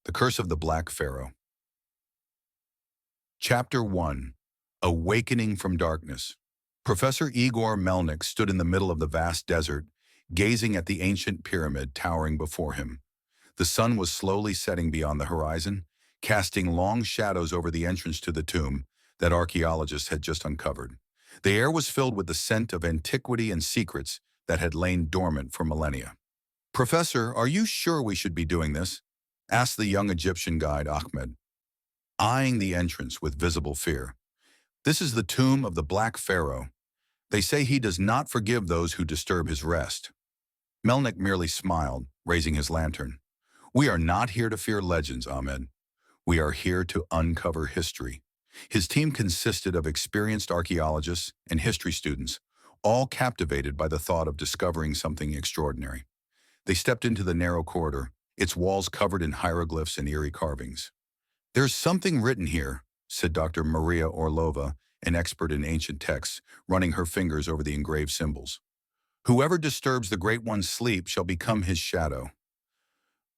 The Curse of the Black Pharaoh. Chapter 1. Awakening from Darkness. Professor Igor Melnik stood in the middle of the vast desert, gazing at the ancient pyramid towering before him. The sun was slowly setting beyond the horizon, casting long shadows over the entrance to the tomb that archaeologists had just uncovered. The air was filled with the scent of antiquity and secrets that had lain dormant for millennia. "Professor, are you sure we should be doing this?" asked the young Egyptian guide Ahmed, eyeing the entrance with visible fear. "This is the tomb of the Black Pharaoh. They say he does not forgive those who disturb his rest." Melnik merely smiled, raising his lantern. "We are not here to fear legends, Ahmed. We are here to uncover history." His team consisted of experienced archaeologists and history students, all captivated by the thought of discovering something extraordinary. They stepped into the narrow corridor, its walls covered in hieroglyphs and eerie carvings. "There's something written here," said Dr. Maria Orlova, an expert in ancient texts, running her fingers over the engraved symbols. "Whoever disturbs the Great One's sleep shall become his shadow."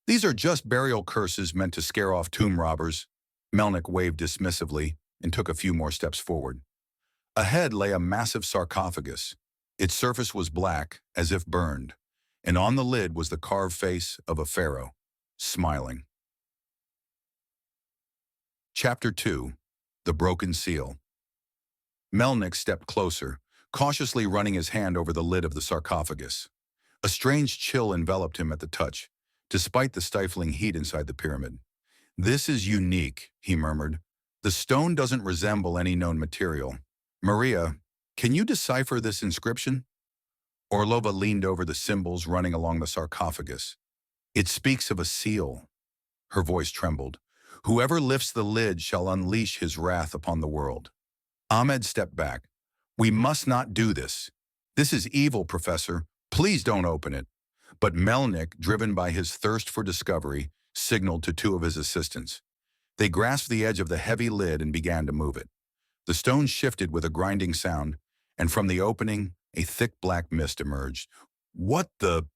"These are just burial curses meant to scare off tomb robbers." Melnik waved dismissively and took a few more steps forward. Ahead lay a massive sarcophagus. Its surface was black, as if burned, and on the lid was the carved face of a pharaoh, smiling. Chapter 2. The Broken Seal. Melnik stepped closer, cautiously running his hand over the lid of the sarcophagus. A strange chill enveloped him at the touch, despite the stifling heat inside the pyramid. "This is unique," he murmured. "The stone doesn't resemble any known material. Maria, can you decipher this inscription?" Orlova leaned over the symbols running along the sarcophagus. "It speaks of a seal." Her voice trembled. "Whoever lifts the lid shall unleash his wrath upon the world." Ahmed stepped back. "We must not do this. This is evil, Professor. Please don't open it." But Melnik, driven by his thirst for discovery, signaled to two of his assistants. They grasped the edge of the heavy lid and began to move it. The stone shifted with a grinding sound, and from the opening, a thick black mist emerged. "What the?"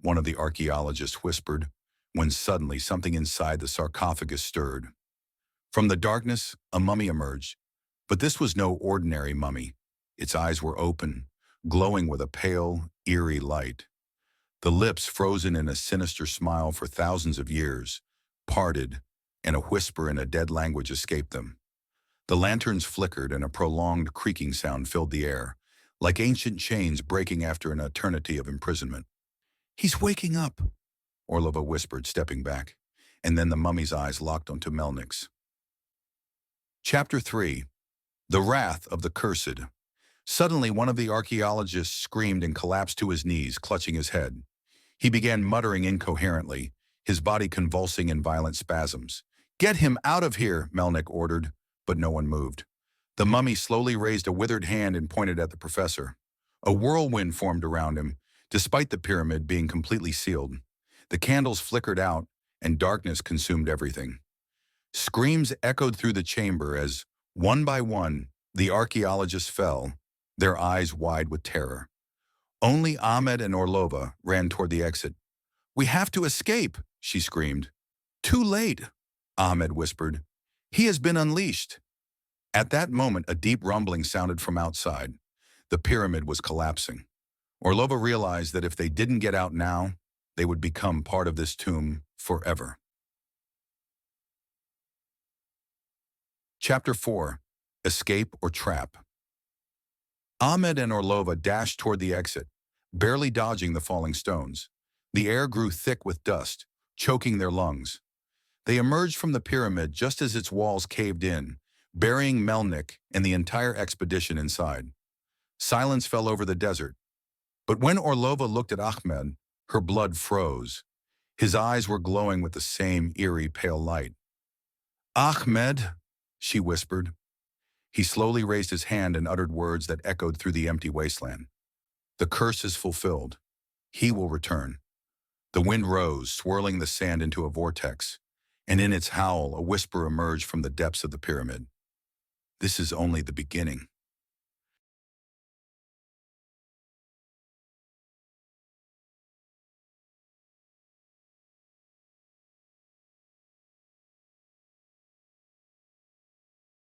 one of the archaeologists whispered, when suddenly something inside the sarcophagus stirred. From the darkness, a mummy emerged. But this was no ordinary mummy. Its eyes were open, glowing with a pale, eerie light. The lips, frozen in a sinister smile for thousands of years, parted, and a whisper in a dead language escaped them. The lanterns flickered, and a prolonged creaking sound filled the air, like ancient chains breaking after an eternity of imprisonment. "He's waking up," Orlova whispered, stepping back, and then the mummy's eyes locked onto Melnik's. Chapter 3. The Wrath of the Cursed. Suddenly, one of the archaeologists screamed and collapsed to his knees, clutching his head. He began muttering incoherently, his body convulsing in violent spasms. "Get him out of here," Melnik ordered, but no one moved. The mummy slowly raised a withered hand and pointed at the professor. A whirlwind formed around him, despite the pyramid being completely sealed. The candles flickered out, and darkness consumed everything. Screams echoed through the chamber as, one by one, the archaeologists fell, their eyes wide with terror. Only Ahmed and Orlova ran toward the exit. "We have to escape," she screamed. "Too late," Ahmed whispered. "He has been unleashed." At that moment, a deep rumbling sounded from outside. The pyramid was collapsing. Orlova realized that if they didn't get out now, they would become part of this tomb forever. Chapter 4. Escape or Trap. Ahmed and Orlova dashed toward the exit, barely dodging the falling stones. The air grew thick with dust, choking their lungs. They emerged from the pyramid just as its walls caved in, burying Melnik and the entire expedition inside. Silence fell over the desert. But when Orlova looked at Ahmed, her blood froze. His eyes were glowing with the same eerie pale light. "Ahmed," she whispered. He slowly raised his hand and uttered words that echoed through the empty wasteland. "The curse is fulfilled. He will return." The wind rose, swirling the sand into a vortex, and in its howl, a whisper emerged from the depths of the pyramid. "This is only the beginning."